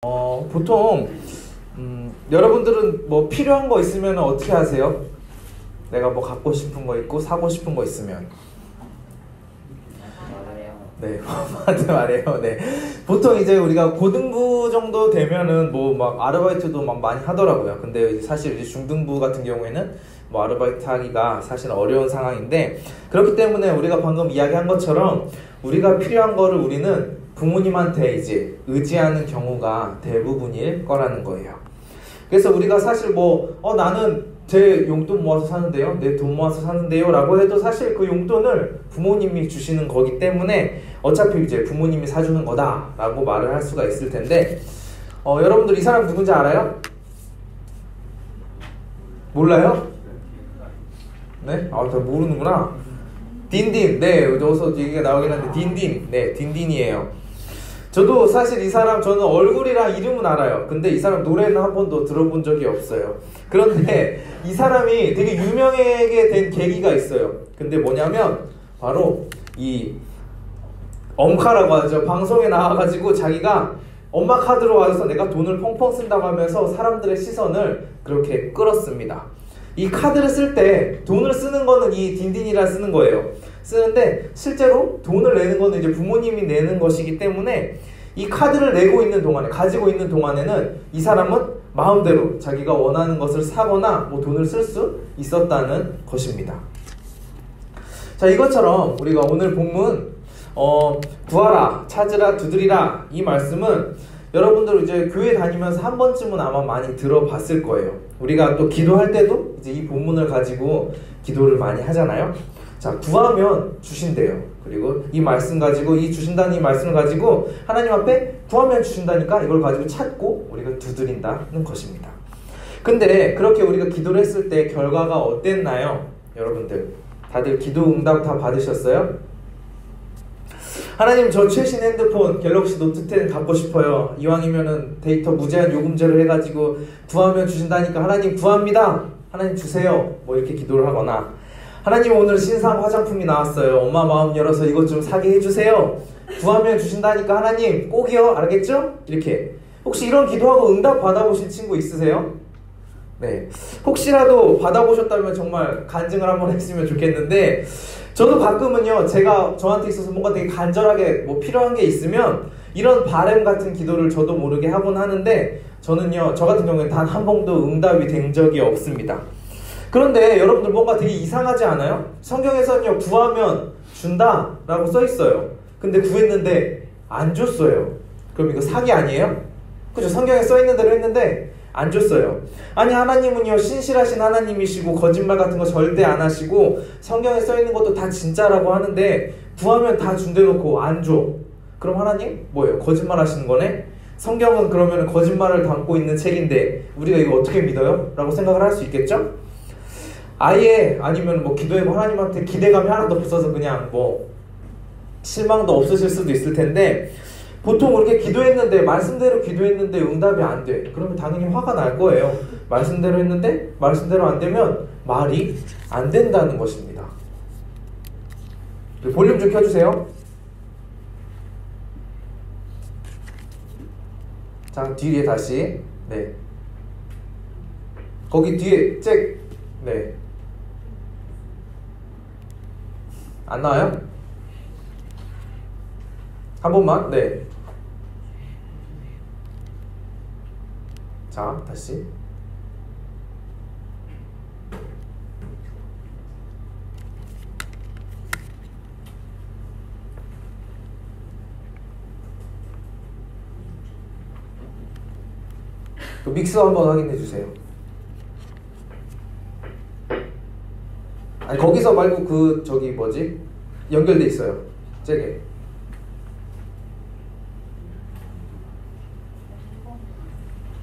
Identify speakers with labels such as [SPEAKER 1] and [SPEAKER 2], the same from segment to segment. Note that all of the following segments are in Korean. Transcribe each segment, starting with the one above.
[SPEAKER 1] 보통 여러분들은 뭐 필요한 거 있으면 어떻게 하세요? 내가 뭐 갖고 싶은 거 있고 사고 싶은 거 있으면 네, 말해요. 네. 보통 이제 우리가 고등부 정도 되면은 뭐 막 아르바이트도 막 많이 하더라고요. 근데 사실 이제 중등부 같은 경우에는 뭐 아르바이트 하기가 사실 어려운 상황인데, 그렇기 때문에 우리가 방금 이야기한 것처럼 우리가 필요한 거를 우리는 부모님한테 이제 의지하는 경우가 대부분일 거라는 거예요. 그래서 우리가 사실 나는 제 용돈 모아서 사는데요, 내 돈 모아서 사는데요 라고 해도 사실 그 용돈을 부모님이 주시는 거기 때문에 어차피 이제 부모님이 사주는 거다 라고 말을 할 수가 있을 텐데, 여러분들 이 사람 누군지 알아요? 몰라요? 네? 다 모르는구나. 딘딘. 네, 여기서 얘기가 나오긴 한데 딘딘. 네, 딘딘이에요. 저도 사실 이 사람, 저는 얼굴이랑 이름은 알아요. 근데 이 사람 노래는 한 번도 들어본 적이 없어요. 그런데 이 사람이 되게 유명하게 된 계기가 있어요. 근데 뭐냐면 바로 이 엄카라고 하죠. 방송에 나와가지고 자기가 엄마 카드로 와서 내가 돈을 펑펑 쓴다고 하면서 사람들의 시선을 그렇게 끌었습니다. 이 카드를 쓸 때 돈을 쓰는 거는 이 딘딘이라 쓰는 거예요. 쓰는데 실제로 돈을 내는 거는 이제 부모님이 내는 것이기 때문에 이 카드를 내고 있는 동안에, 가지고 있는 동안에는 이 사람은 마음대로 자기가 원하는 것을 사거나 뭐 돈을 쓸 수 있었다는 것입니다. 자, 이것처럼 우리가 오늘 본문 구하라, 찾으라, 두드리라, 이 말씀은 여러분들 이제 교회 다니면서 한 번쯤은 아마 많이 들어봤을 거예요. 우리가 또 기도할 때도 이제 이 본문을 가지고 기도를 많이 하잖아요. 자, 구하면 주신대요. 그리고 이 말씀 가지고, 이 주신다는 이 말씀을 가지고 하나님 앞에 구하면 주신다니까 이걸 가지고 찾고 우리가 두드린다는 것입니다. 근데 그렇게 우리가 기도를 했을 때 결과가 어땠나요? 여러분들 다들 기도 응답 다 받으셨어요? 하나님, 저 최신 핸드폰 갤럭시 노트 10 갖고 싶어요. 이왕이면은 데이터 무제한 요금제로 해가지고 구하면 주신다니까 하나님 구합니다. 하나님 주세요. 뭐 이렇게 기도를 하거나, 하나님 오늘 신상 화장품이 나왔어요. 엄마 마음 열어서 이것 좀 사게 해주세요. 구하면 주신다니까 하나님 꼭이요. 알겠죠? 이렇게 혹시 이런 기도하고 응답 받아보신 친구 있으세요? 네, 혹시라도 받아보셨다면 정말 간증을 한번 했으면 좋겠는데, 저도 가끔은요, 제가 저한테 있어서 뭔가 되게 간절하게 뭐 필요한 게 있으면 이런 바램 같은 기도를 저도 모르게 하곤 하는데, 저는요, 저 같은 경우에 단 한 번도 응답이 된 적이 없습니다. 그런데 여러분들 뭔가 되게 이상하지 않아요? 성경에서는요, 구하면 준다 라고 써 있어요. 근데 구했는데 안 줬어요. 그럼 이거 사기 아니에요? 그죠? 성경에 써 있는 대로 했는데 안 줬어요. 아니, 하나님은요, 신실하신 하나님이시고 거짓말 같은 거 절대 안 하시고 성경에 써 있는 것도 다 진짜라고 하는데 구하면 다 준대놓고 안 줘. 그럼 하나님 뭐예요? 거짓말 하시는 거네? 성경은 그러면 거짓말을 담고 있는 책인데 우리가 이거 어떻게 믿어요? 라고 생각을 할 수 있겠죠? 아예, 아니면 뭐 기도해보 하나님한테 기대감이 하나도 없어서 그냥 뭐 실망도 없으실 수도 있을 텐데, 보통 그렇게 기도했는데, 말씀대로 기도했는데 응답이 안 돼. 그러면 당연히 화가 날 거예요. 말씀대로 했는데 말씀대로 안 되면 말이 안 된다는 것입니다. 볼륨 좀 켜주세요. 자, 뒤에 다시. 네. 거기 뒤에 잭. 네. 안 나와요? 한 번만. 네. 자, 다시. 그 믹서 한번 확인해 주세요. 아니, 거기서 말고 그 저기 뭐지? 연결돼 있어요. 잭에.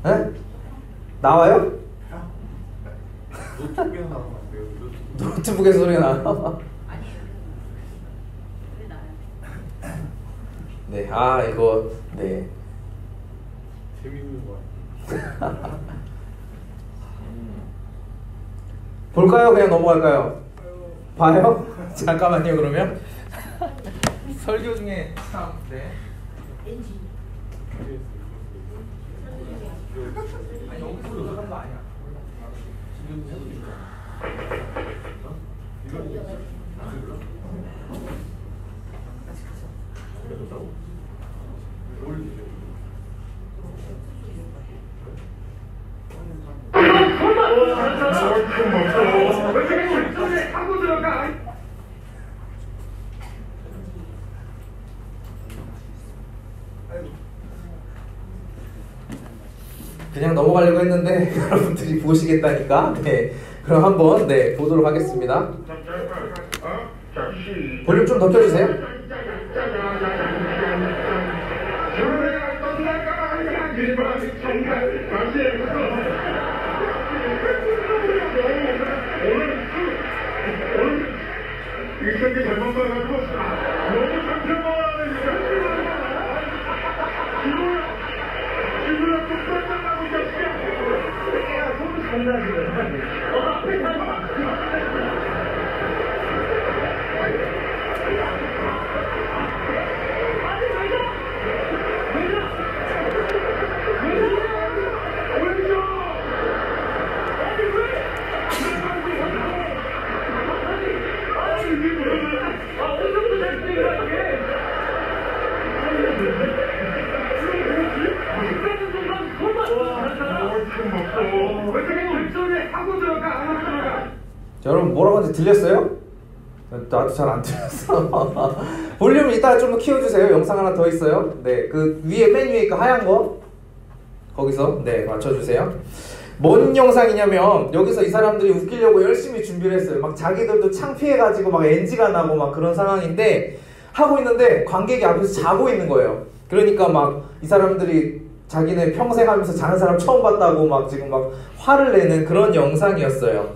[SPEAKER 1] 에? 나와요?
[SPEAKER 2] 노트북에서 나오면 안 돼요?
[SPEAKER 1] 노트북에 소리가 나요? 네, 이거, 네.
[SPEAKER 2] 재밌는 거 같아요.
[SPEAKER 1] 볼까요? 그냥 넘어갈까요? 봐요? 잠깐만요, 그러면. 설교 중에 참, 네. 그냥 넘어가려고 했는데 여러분들이 보시겠다니까. 네, 그럼 한번 보도록 하겠습니다. 볼륨 좀 더 켜주세요.
[SPEAKER 2] 이렇게 잘못 봐가지고 너무 상처받아야 지구야 똑같다고 자식아. 야, 손 장난이야. 앞에 가봐.
[SPEAKER 1] 자, 여러분 뭐라고 하는지 들렸어요? 나도 잘 안 들렸어. 볼륨 이따 좀 더 키워주세요. 영상 하나 더 있어요. 네, 그 위에 맨 위에 그 하얀 거 거기서 맞춰주세요. 뭔 영상이냐면 여기서 이 사람들이 웃기려고 열심히 준비를 했어요. 막 자기들도 창피해가지고 막 NG가 나고 막 그런 상황인데 하고 있는데 관객이 앞에서 자고 있는 거예요. 그러니까 막 이 사람들이 자기네 평생 하면서 자는 사람 처음 봤다고 막 지금 막 화를 내는 그런 영상이었어요.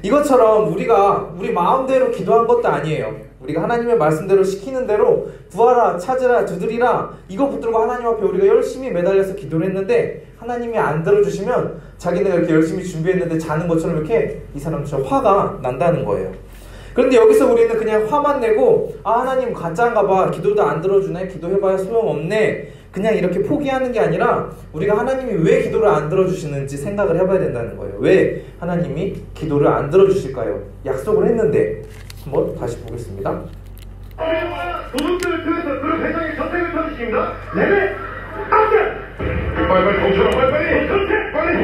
[SPEAKER 1] 이것처럼 우리가 우리 마음대로 기도한 것도 아니에요. 우리가 하나님의 말씀대로 시키는 대로 구하라, 찾으라, 두드리라 이거 붙들고 하나님 앞에 우리가 열심히 매달려서 기도를 했는데 하나님이 안 들어주시면 자기네가 이렇게 열심히 준비했는데 자는 것처럼 이렇게 이 사람처럼 화가 난다는 거예요. 그런데 여기서 우리는 그냥 화만 내고 하나님 가짜인가 봐, 기도도 안 들어주네, 기도해봐야 소용없네, 그냥 이렇게 포기하는 게 아니라 우리가 하나님이 왜 기도를 안 들어주시는지 생각을 해봐야 된다는 거예요. 왜 하나님이 기도를 안 들어주실까요? 약속을 했는데. 한번 다시 보겠습니다.
[SPEAKER 2] 도둑들을 통해서 그런 회장의 선택을 받으십니다. 레벨 악전! 빨리 공천아, 빨리 선택! 빨리!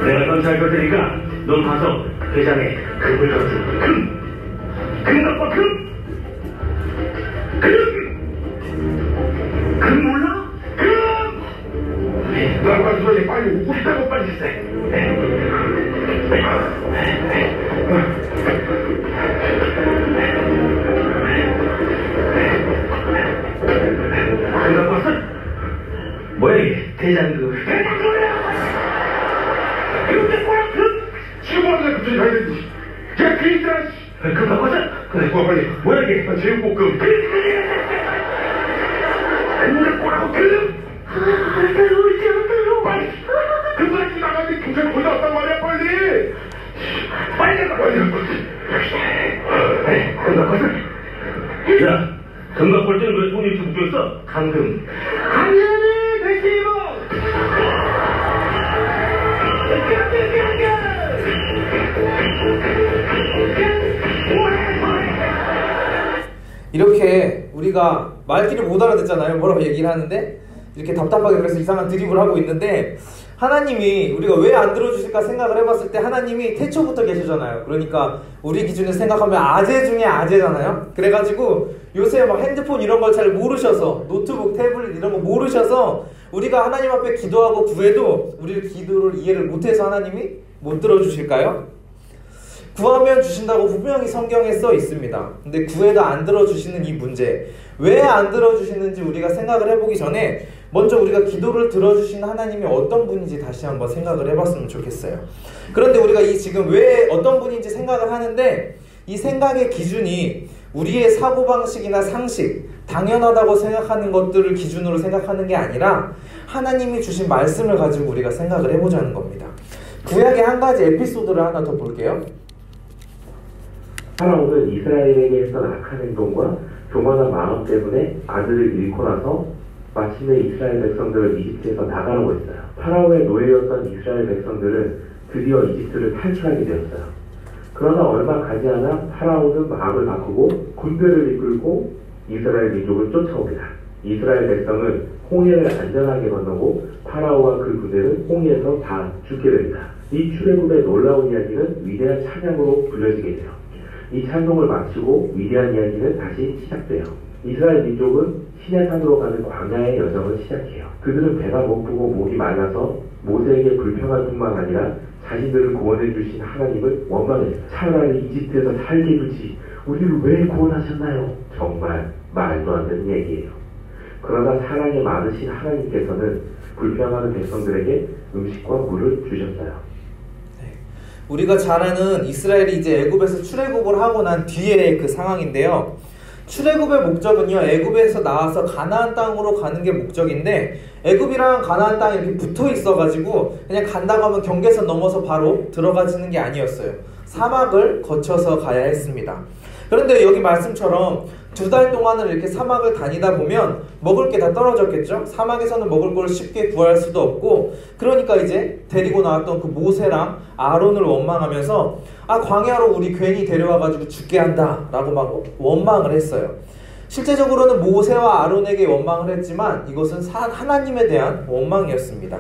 [SPEAKER 3] 내가 선택할 걸 테니까 넌 가서 회장의 금을 거두. 금값과 금 몰라?
[SPEAKER 2] 나가 소리 빨리 웃다고 빨리 세.
[SPEAKER 3] 금값과 뭐야 이게? 대장금.
[SPEAKER 2] 그런데 뭐야 금? 치고하는 그 가야 되지. 제가 그 있잖아.
[SPEAKER 3] 금값과
[SPEAKER 2] 그래, 빨리.
[SPEAKER 3] 뭐야 이게?
[SPEAKER 2] 제육볶음. 금값과라고 금?
[SPEAKER 3] 알았어요.
[SPEAKER 2] 빨리! 금방 나가는데 경찰 거의 다 왔단 말이야, 빨리! 빨리!
[SPEAKER 3] 야, 금값 볼 때는 왜 손이 이렇게 묶였어? 감금.
[SPEAKER 2] 당연히 대시모!
[SPEAKER 1] 이렇게 우리가 말귀를 못 알아듣잖아요. 뭐라고 얘기를 하는데 이렇게 답답하게 그래서 이상한 드립을 하고 있는데 하나님이 우리가 왜 안 들어주실까 생각을 해봤을 때 하나님이 태초부터 계시잖아요. 그러니까 우리 기준에 생각하면 아재 중에 아재잖아요. 그래가지고 요새 막 핸드폰 이런 걸 잘 모르셔서 노트북, 태블릿 이런 거 모르셔서 우리가 하나님 앞에 기도하고 구해도 우리 기도를 이해를 못해서 하나님이 못 들어주실까요? 구하면 주신다고 분명히 성경에 써 있습니다. 근데 구해도 안 들어주시는 이 문제, 왜 안 들어주시는지 우리가 생각을 해보기 전에 먼저 우리가 기도를 들어주시는 하나님이 어떤 분인지 다시 한번 생각을 해봤으면 좋겠어요. 그런데 우리가 이 지금 왜 어떤 분인지 생각을 하는데 이 생각의 기준이 우리의 사고방식이나 상식, 당연하다고 생각하는 것들을 기준으로 생각하는 게 아니라 하나님이 주신 말씀을 가지고 우리가 생각을 해보자는 겁니다. 구약의 한 가지 에피소드를 하나 더 볼게요.
[SPEAKER 4] 파라오는 이스라엘에게 했던 악한 행동과 교만한 마음 때문에 아들을 잃고 나서 마침내 이스라엘 백성들을 이집트에서 나가라고 했어요. 파라오의 노예였던 이스라엘 백성들은 드디어 이집트를 탈출하게 되었어요. 그러나 얼마 가지 않아 파라오는 마음을 바꾸고 군대를 이끌고 이스라엘 민족을 쫓아옵니다. 이스라엘 백성은 홍해를 안전하게 건너고 파라오와 그 군대는 홍해에서 다 죽게 됩니다. 이 출애굽의 놀라운 이야기는 위대한 찬양으로 불려지게 돼요. 이 찬송을 마치고 위대한 이야기는 다시 시작돼요. 이스라엘 민족은 시내산으로 가는 광야의 여정을 시작해요. 그들은 배가 고프고 목이 말라서 모세에게 불평할 뿐만 아니라 자신들을 구원해 주신 하나님을 원망했어요. 차라리 이집트에서 살게 두지 우리를 왜 구원하셨나요? 정말 말도 안 되는 얘기예요. 그러나 사랑이 많으신 하나님께서는 불평하는 백성들에게 음식과 물을 주셨어요.
[SPEAKER 1] 우리가 잘 아는 이스라엘이 이제 애굽에서 출애굽을 하고 난 뒤에 그 상황인데요. 출애굽의 목적은요, 애굽에서 나와서 가나안 땅으로 가는 게 목적인데, 애굽이랑 가나안 땅이 이렇게 붙어 있어가지고 그냥 간다고 하면 경계선 넘어서 바로 들어가지는 게 아니었어요. 사막을 거쳐서 가야 했습니다. 그런데 여기 말씀처럼 2달 동안을 이렇게 사막을 다니다 보면 먹을 게 다 떨어졌겠죠? 사막에서는 먹을 걸 쉽게 구할 수도 없고, 그러니까 이제 데리고 나왔던 그 모세랑 아론을 원망하면서 광야로 우리 괜히 데려와가지고 죽게 한다 라고 막 원망을 했어요. 실제적으로는 모세와 아론에게 원망을 했지만 이것은 하나님에 대한 원망이었습니다.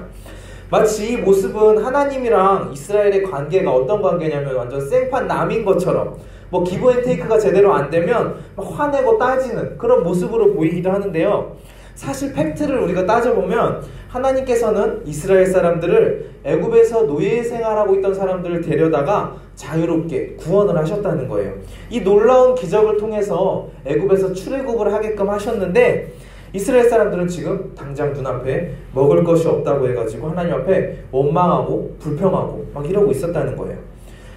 [SPEAKER 1] 마치 이 모습은 하나님이랑 이스라엘의 관계가 어떤 관계냐면 완전 생판 남인 것처럼, 뭐 기브 앤 테이크가 제대로 안 되면 막 화내고 따지는 그런 모습으로 보이기도 하는데요. 사실 팩트를 우리가 따져보면 하나님께서는 이스라엘 사람들을 애굽에서 노예 생활하고 있던 사람들을 데려다가 자유롭게 구원을 하셨다는 거예요. 이 놀라운 기적을 통해서 애굽에서 출애굽을 하게끔 하셨는데, 이스라엘 사람들은 지금 당장 눈앞에 먹을 것이 없다고 해가지고 하나님 앞에 원망하고 불평하고 막 이러고 있었다는 거예요.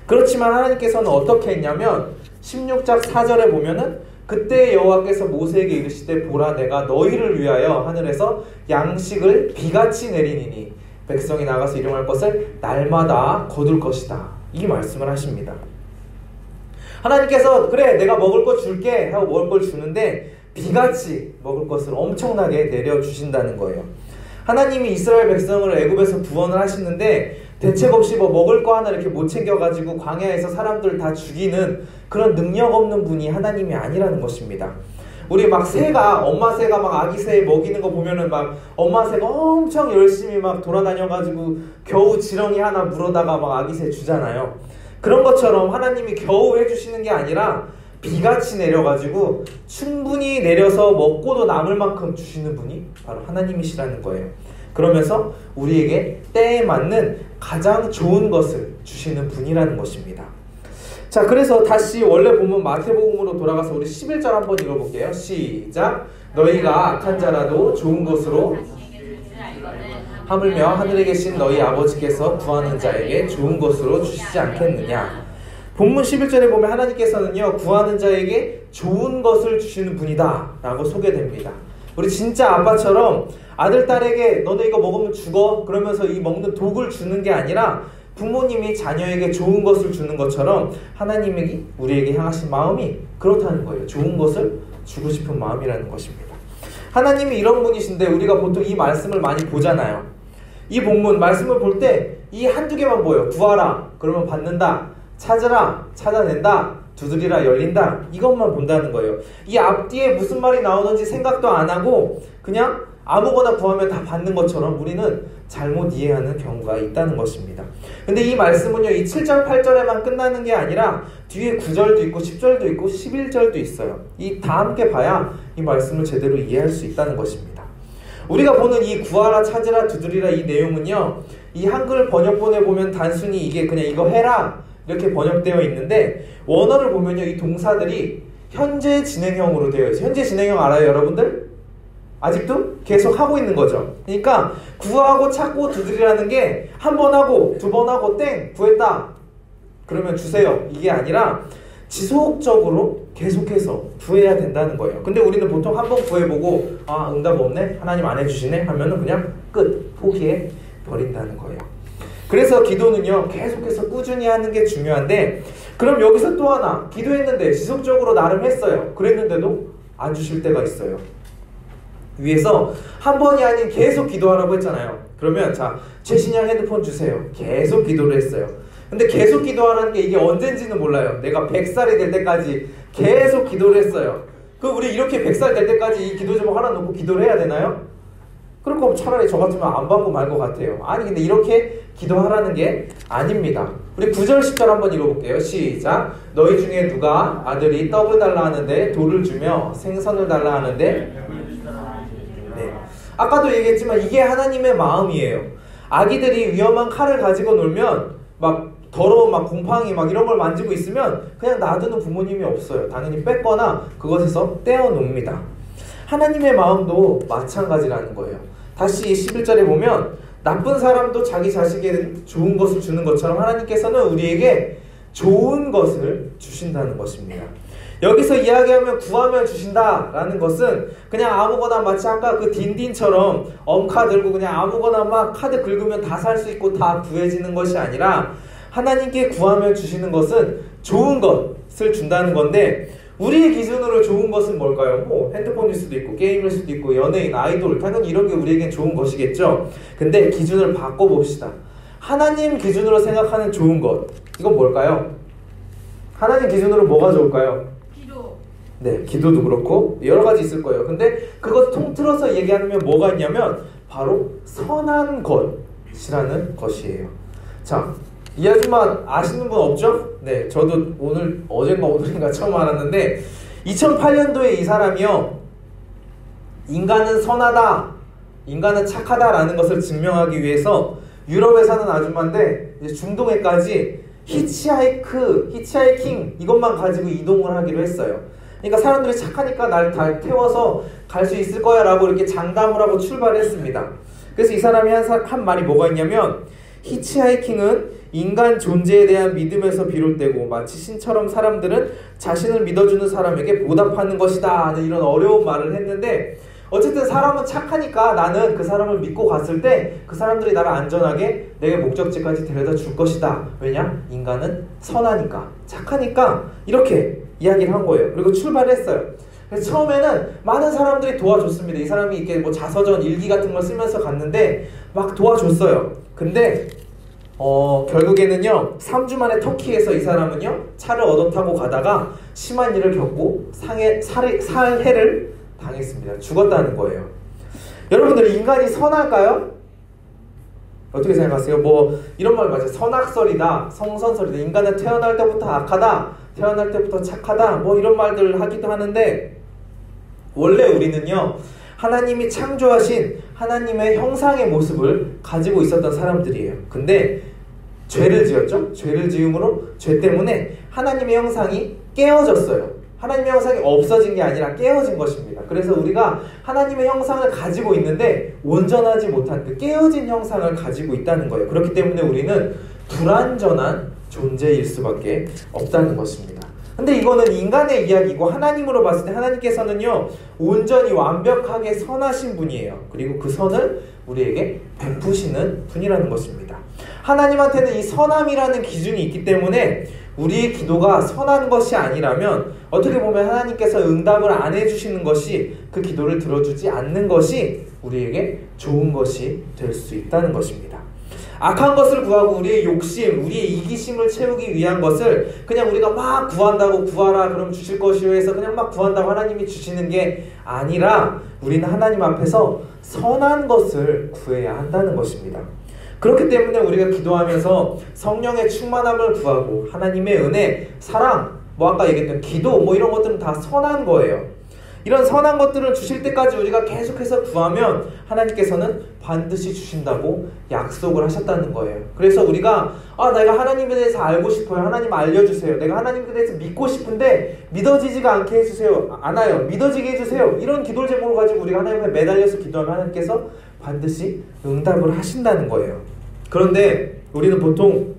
[SPEAKER 1] 그렇지만 하나님께서는 어떻게 했냐면 16장 4절에 보면은 그때 여호와께서 모세에게 이르시되 보라 내가 너희를 위하여 하늘에서 양식을 비같이 내리니니 백성이 나가서 일용할 것을 날마다 거둘 것이다, 이 말씀을 하십니다. 하나님께서 그래 내가 먹을 것 줄게 하고 먹을 걸 주는데 비같이 먹을 것을 엄청나게 내려주신다는 거예요. 하나님이 이스라엘 백성을 애굽에서 구원을 하시는데 대책 없이 뭐 먹을 거 하나 이렇게 못 챙겨가지고 광야에서 사람들 다 죽이는 그런 능력 없는 분이 하나님이 아니라는 것입니다. 우리 막 새가, 엄마 새가 막 아기 새 먹이는 거 보면은 막 엄마 새가 엄청 열심히 막 돌아다녀가지고 겨우 지렁이 하나 물어다가 막 아기 새 주잖아요. 그런 것처럼 하나님이 겨우 해주시는 게 아니라 비같이 내려가지고 충분히 내려서 먹고도 남을 만큼 주시는 분이 바로 하나님이시라는 거예요. 그러면서 우리에게 때에 맞는 가장 좋은 것을 주시는 분이라는 것입니다. 자, 그래서 다시 원래 본문 마태복음으로 돌아가서 우리 11절 한번 읽어볼게요. 시작. 너희가 악한 자라도 좋은 것으로 하물며 하늘에 계신 너희 아버지께서 구하는 자에게 좋은 것으로 주시지 않겠느냐. 본문 11절에 보면 하나님께서는요, 구하는 자에게 좋은 것을 주시는 분이다 라고 소개됩니다. 우리 진짜 아빠처럼 아들, 딸에게 너네 이거 먹으면 죽어 그러면서 이 먹는 독을 주는 게 아니라 부모님이 자녀에게 좋은 것을 주는 것처럼 하나님이 우리에게 향하신 마음이 그렇다는 거예요. 좋은 것을 주고 싶은 마음이라는 것입니다. 하나님이 이런 분이신데 우리가 보통 이 말씀을 많이 보잖아요. 이 본문 말씀을 볼 때 이 한두 개만 보여요. 구하라 그러면 받는다, 찾으라 찾아낸다, 두드리라 열린다, 이것만 본다는 거예요. 이 앞뒤에 무슨 말이 나오는지 생각도 안 하고 그냥 아무거나 구하면 다 받는 것처럼 우리는 잘못 이해하는 경우가 있다는 것입니다. 근데 이 말씀은요, 이 7절 8절에만 끝나는 게 아니라 뒤에 9절도 있고 10절도 있고 11절도 있어요. 이 다 함께 봐야 이 말씀을 제대로 이해할 수 있다는 것입니다. 우리가 보는 이 구하라 찾으라 두드리라 이 내용은요, 이 한글 번역본에 보면 단순히 이게 그냥 이거 해라 이렇게 번역되어 있는데 원어를 보면요, 이 동사들이 현재 진행형으로 되어 있어요. 현재 진행형 알아요, 여러분들? 아직도 계속 하고 있는 거죠. 그러니까 구하고 찾고 두드리라는 게 한 번 하고 두 번 하고 땡 구했다 그러면 주세요, 이게 아니라 지속적으로 계속해서 구해야 된다는 거예요. 근데 우리는 보통 한 번 구해보고 응답 없네, 하나님 안 해주시네 하면은 그냥 끝, 포기해 버린다는 거예요. 그래서 기도는요, 계속해서 꾸준히 하는 게 중요한데, 그럼 여기서 또 하나, 기도했는데 지속적으로 나름 했어요. 그랬는데도 안 주실 때가 있어요. 위에서 한 번이 아닌 계속 기도하라고 했잖아요. 그러면 자, 최신형 핸드폰 주세요. 계속 기도를 했어요. 근데 계속 기도하라는 게 이게 언젠지는 몰라요. 내가 100살이 될 때까지 계속 기도를 했어요. 그 우리 이렇게 100살 될 때까지 이 기도 제목 하나 놓고 기도를 해야 되나요? 그럴 거면 차라리 저 같으면 안 받고 말 것 같아요. 아니 근데 이렇게 기도하라는 게 아닙니다. 우리 9절 10절 한번 읽어볼게요. 시작. 너희 중에 누가 아들이 떡을 달라 하는데 돌을 주며 생선을 달라 하는데, 네. 아까도 얘기했지만 이게 하나님의 마음이에요. 아기들이 위험한 칼을 가지고 놀면 막 더러운 막 곰팡이 막 이런 걸 만지고 있으면 그냥 놔두는 부모님이 없어요. 당연히 뺏거나 그것에서 떼어놉니다. 하나님의 마음도 마찬가지라는 거예요. 다시 11절에 보면 나쁜 사람도 자기 자식에게 좋은 것을 주는 것처럼 하나님께서는 우리에게 좋은 것을 주신다는 것입니다. 여기서 이야기하면 구하면 주신다라는 것은 그냥 아무거나 마치 아까 그 딘딘처럼 엄카 들고 그냥 아무거나 막 카드 긁으면 다 살 수 있고 다 구해지는 것이 아니라 하나님께 구하면 주시는 것은 좋은 것을 준다는 건데, 우리의 기준으로 좋은 것은 뭘까요? 뭐 핸드폰일 수도 있고 게임일 수도 있고 연예인, 아이돌, 당연히 이런 게 우리에겐 좋은 것이겠죠. 근데 기준을 바꿔봅시다. 하나님 기준으로 생각하는 좋은 것, 이건 뭘까요? 하나님 기준으로 뭐가 좋을까요?
[SPEAKER 5] 기도.
[SPEAKER 1] 네, 기도도 그렇고 여러 가지 있을 거예요. 근데 그것 통틀어서 얘기하면 뭐가 있냐면 바로 선한 것이라는 것이에요. 자, 이 아줌마 아시는 분 없죠? 네, 저도 어젠가 오늘인가 처음 알았는데 2008년도에 이 사람이요, 인간은 선하다, 인간은 착하다라는 것을 증명하기 위해서 유럽에 사는 아줌마인데 이제 중동에까지 히치하이킹 이것만 가지고 이동을 하기로 했어요. 그러니까 사람들이 착하니까 날 태워서 갈 수 있을 거야 라고 이렇게 장담을 하고 출발했습니다. 그래서 이 사람이 한 말이 뭐가 있냐면, 히치하이킹은 인간 존재에 대한 믿음에서 비롯되고 마치 신처럼 사람들은 자신을 믿어주는 사람에게 보답하는 것이다 하는 이런 어려운 말을 했는데, 어쨌든 사람은 착하니까 나는 그 사람을 믿고 갔을 때 그 사람들이 나를 안전하게 내게 목적지까지 데려다 줄 것이다. 왜냐? 인간은 선하니까, 착하니까, 이렇게 이야기를 한 거예요. 그리고 출발했어요. 그래서 처음에는 많은 사람들이 도와줬습니다. 이 사람이 이렇게 뭐 자서전, 일기 같은 걸 쓰면서 갔는데 막 도와줬어요. 근데 결국에는요 3주 만에 터키에서 이 사람은요 차를 얻어 타고 가다가 심한 일을 겪고 살해를 당했습니다. 죽었다는 거예요. 여러분들, 인간이 선할까요? 어떻게 생각하세요? 뭐 이런 말 맞아요. 선악설이다, 성선설이다, 인간은 태어날 때부터 악하다, 태어날 때부터 착하다, 뭐 이런 말들을 하기도 하는데, 원래 우리는요 하나님이 창조하신 하나님의 형상의 모습을 가지고 있었던 사람들이에요. 근데 죄를 지었죠? 죄를 지음으로 죄 때문에 하나님의 형상이 깨어졌어요. 하나님의 형상이 없어진 게 아니라 깨어진 것입니다. 그래서 우리가 하나님의 형상을 가지고 있는데 온전하지 못한 그 깨어진 형상을 가지고 있다는 거예요. 그렇기 때문에 우리는 불완전한 존재일 수밖에 없다는 것입니다. 근데 이거는 인간의 이야기고, 하나님으로 봤을 때 하나님께서는요 온전히 완벽하게 선하신 분이에요. 그리고 그 선을 우리에게 베푸시는 분이라는 것입니다. 하나님한테는 이 선함이라는 기준이 있기 때문에 우리의 기도가 선한 것이 아니라면 어떻게 보면 하나님께서 응답을 안 해주시는 것이, 그 기도를 들어주지 않는 것이 우리에게 좋은 것이 될 수 있다는 것입니다. 악한 것을 구하고 우리의 욕심, 우리의 이기심을 채우기 위한 것을 그냥 우리가 막 구한다고, 구하라 그럼 주실 것이요 해서 그냥 막 구한다고 하나님이 주시는 게 아니라 우리는 하나님 앞에서 선한 것을 구해야 한다는 것입니다. 그렇기 때문에 우리가 기도하면서 성령의 충만함을 구하고 하나님의 은혜, 사랑, 뭐 아까 얘기했던 기도, 뭐 이런 것들은 다 선한 거예요. 이런 선한 것들을 주실 때까지 우리가 계속해서 구하면 하나님께서는 반드시 주신다고 약속을 하셨다는 거예요. 그래서 우리가 내가 하나님에 대해서 알고 싶어요. 하나님 알려주세요. 내가 하나님에 대해서 믿고 싶은데 믿어지지가 않게 해주세요. 않아요. 믿어지게 해주세요. 이런 기도 제목을 가지고 우리가 하나님 앞에 매달려서 기도하면 하나님께서 반드시 응답을 하신다는 거예요. 그런데 우리는 보통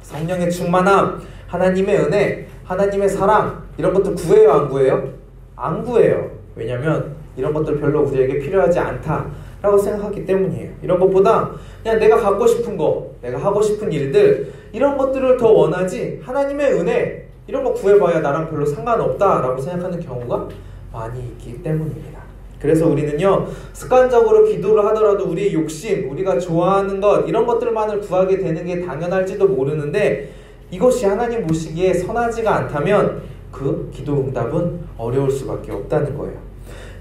[SPEAKER 1] 성령의 충만함, 하나님의 은혜, 하나님의 사랑, 이런 것들 구해요, 안 구해요? 안 구해요. 왜냐면 이런 것들 별로 우리에게 필요하지 않다라고 생각하기 때문이에요. 이런 것보다 그냥 내가 갖고 싶은 거, 내가 하고 싶은 일들, 이런 것들을 더 원하지 하나님의 은혜 이런 거 구해봐야 나랑 별로 상관없다라고 생각하는 경우가 많이 있기 때문입니다. 그래서 우리는요 습관적으로 기도를 하더라도 우리의 욕심, 우리가 좋아하는 것, 이런 것들만을 구하게 되는 게 당연할지도 모르는데, 이것이 하나님 보시기에 선하지가 않다면 그 기도 응답은 어려울 수밖에 없다는 거예요.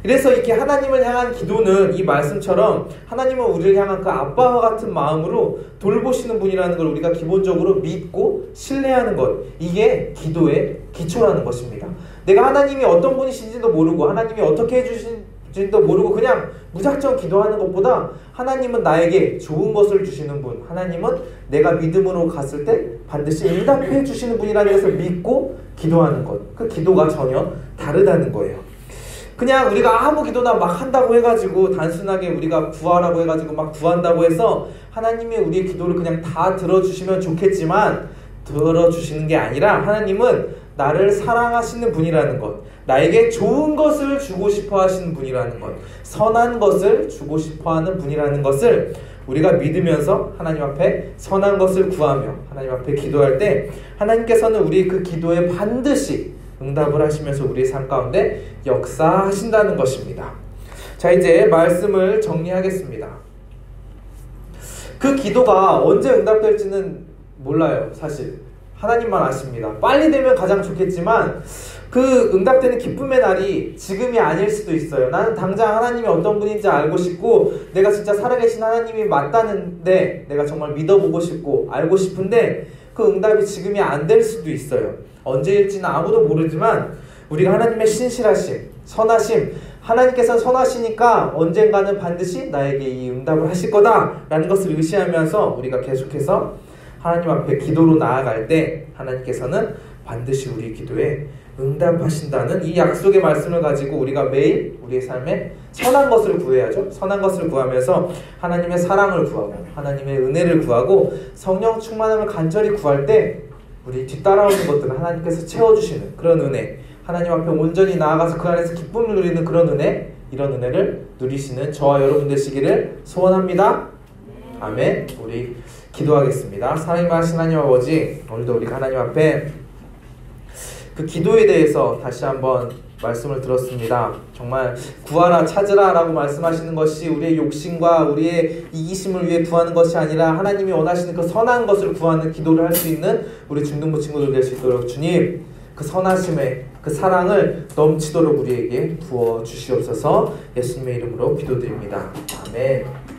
[SPEAKER 1] 그래서 이렇게 하나님을 향한 기도는 이 말씀처럼 하나님은 우리를 향한 그 아빠와 같은 마음으로 돌보시는 분이라는 걸 우리가 기본적으로 믿고 신뢰하는 것, 이게 기도의 기초라는 것입니다. 내가 하나님이 어떤 분이신지도 모르고 하나님이 어떻게 해주신지도 모르고 그냥 무작정 기도하는 것보다 하나님은 나에게 좋은 것을 주시는 분, 하나님은 내가 믿음으로 갔을 때 반드시 응답해 주시는 분이라는 것을 믿고 기도하는 것, 그 기도가 전혀 다르다는 거예요. 그냥 우리가 아무 기도나 막 한다고 해가지고 단순하게 우리가 구하라고 해가지고 막 구한다고 해서 하나님이 우리의 기도를 그냥 다 들어주시면 좋겠지만 들어주시는 게 아니라 하나님은 나를 사랑하시는 분이라는 것, 나에게 좋은 것을 주고 싶어 하시는 분이라는 것, 선한 것을 주고 싶어 하는 분이라는 것을 우리가 믿으면서 하나님 앞에 선한 것을 구하며 하나님 앞에 기도할 때 하나님께서는 우리 그 기도에 반드시 응답을 하시면서 우리의 삶 가운데 역사하신다는 것입니다. 자, 이제 말씀을 정리하겠습니다. 그 기도가 언제 응답될지는 몰라요. 사실 하나님만 아십니다. 빨리 되면 가장 좋겠지만 그 응답되는 기쁨의 날이 지금이 아닐 수도 있어요. 나는 당장 하나님이 어떤 분인지 알고 싶고 내가 진짜 살아계신 하나님이 맞다는데 내가 정말 믿어보고 싶고 알고 싶은데 그 응답이 지금이 안 될 수도 있어요. 언제일지는 아무도 모르지만 우리가 하나님의 신실하심, 선하심, 하나님께서 선하시니까 언젠가는 반드시 나에게 이 응답을 하실 거다라는 것을 의시하면서 우리가 계속해서 하나님 앞에 기도로 나아갈 때 하나님께서는 반드시 우리 기도에 응답하신다는 이 약속의 말씀을 가지고 우리가 매일 우리의 삶에 선한 것을 구해야죠. 선한 것을 구하면서 하나님의 사랑을 구하고 하나님의 은혜를 구하고 성령 충만함을 간절히 구할 때 우리 뒤따라오는 것들은 하나님께서 채워주시는 그런 은혜, 하나님 앞에 온전히 나아가서 그 안에서 기쁨을 누리는 그런 은혜, 이런 은혜를 누리시는 저와 여러분 되시기를 소원합니다. 아멘. 우리 기도하겠습니다. 사랑하신 하나님 아버지, 오늘도 우리가 하나님 앞에 그 기도에 대해서 다시 한번 말씀을 들었습니다. 정말 구하라 찾으라 라고 말씀하시는 것이 우리의 욕심과 우리의 이기심을 위해 구하는 것이 아니라 하나님이 원하시는 그 선한 것을 구하는 기도를 할 수 있는 우리 중등부 친구들 될 수 있도록 주님 그 선하심의 그 사랑을 넘치도록 우리에게 부어주시옵소서. 예수님의 이름으로 기도드립니다. 아멘.